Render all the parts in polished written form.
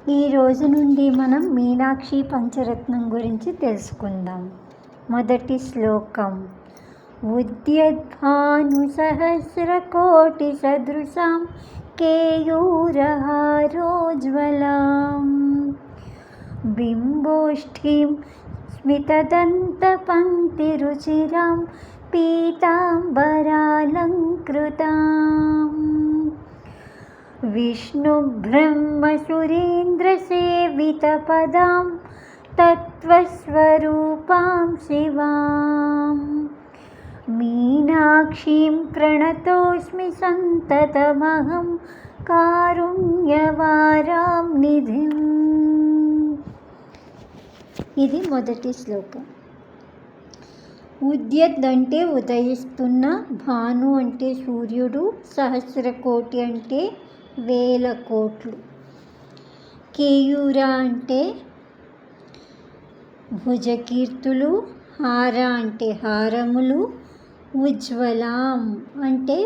ఈ రోజు నుండి మనం మీనాక్షి పంచరత్నం గురించి తెలుసుకుందాం. మొదటి శ్లోకం. ఉద్యద్భాను సహస్రకోటి సదృశాం కేయూరహారోజ్వలాం బింబోష్ఠీం స్మితదంతపంక్తిరుచిరాం పీతాంబరాలంకృతాం విష్ణుబ్రహ్మసురేంద్రసేవితపదాం తత్వస్వరూపాం శివాం మీనాక్షీం ప్రణతోస్మి సంతతమహం కారుణ్యవారాం నిధిం. ఇది మొదటి శ్లోకం. ఉద్యత్ అంటే ఉదయిస్తున్న, భాను అంటే సూర్యుడు, సహస్రకోటి అంటే 1000 కోట్లు, కేయూర అంటే భుజకీర్తులు, హార అంటే హారములు, ఉజ్వలాం అంటే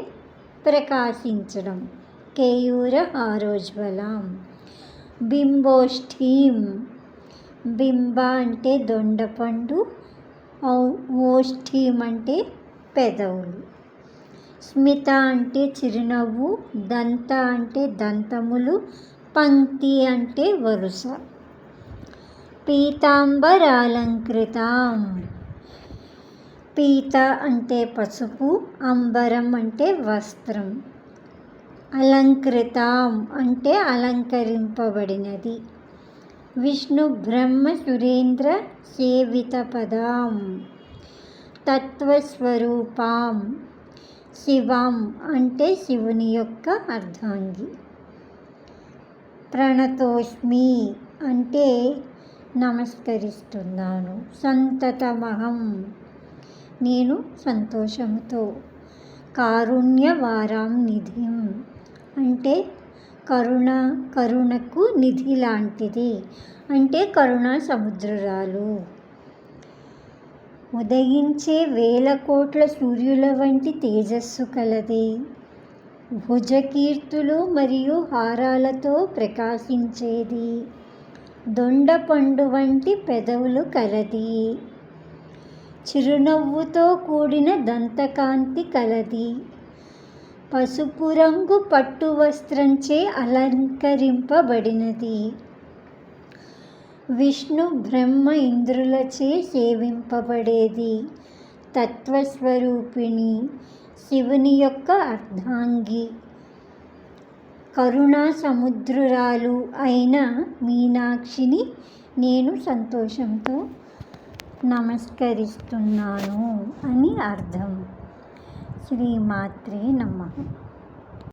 ప్రకాశించడం, కేయూర హారోజ్వలాం. బింబోష్ఠీం, బింబ అంటే దొండపండు, ఓష్ఠీం అంటే పెదవులు, స్మిత అంటే చిరునవ్వు, దంత అంటే దంతములు, పంక్తి అంటే వరుస. పీతాంబరాలంకృతాం, పీత అంటే పసుపు, అంబరం అంటే వస్త్రం, అలంకృతాం అంటే అలంకరింపబడినది. విష్ణు బ్రహ్మ సురేంద్ర సేవిత పదాం తత్వస్వరూపాం శివాం అంటే శివుని యొక్క అర్ధాంగి. ప్రణతోస్మి అంటే నమస్కరిస్తున్నాను. సంతతమహం నేను సంతోషంతో. కారుణ్యవారాం నిధిం అంటే కరుణకు నిధి లాంటిది, అంటే కరుణా సముద్రురాలు. ఉదయించే 1000 కోట్ల సూర్యుల వంటి తేజస్సు కలది, భుజకీర్తులు మరియు హారాలతో ప్రకాశించేది, దొండపండు వంటి పెదవులు కలది, చిరునవ్వుతో కూడిన దంతకాంతి కలది, పసుపు రంగు పట్టు వస్త్రంచే అలంకరింపబడినది, విష్ణు బ్రహ్మ ఇంద్రులచే సేవింపబడేది, తత్వస్వరూపిణి శివుని యొక్క అర్ధాంగి, కరుణా సముద్రురాలు అయిన మీనాక్షిని నేను సంతోషంతో నమస్కరిస్తున్నాను అని అర్థం. శ్రీమాత్రే నమః.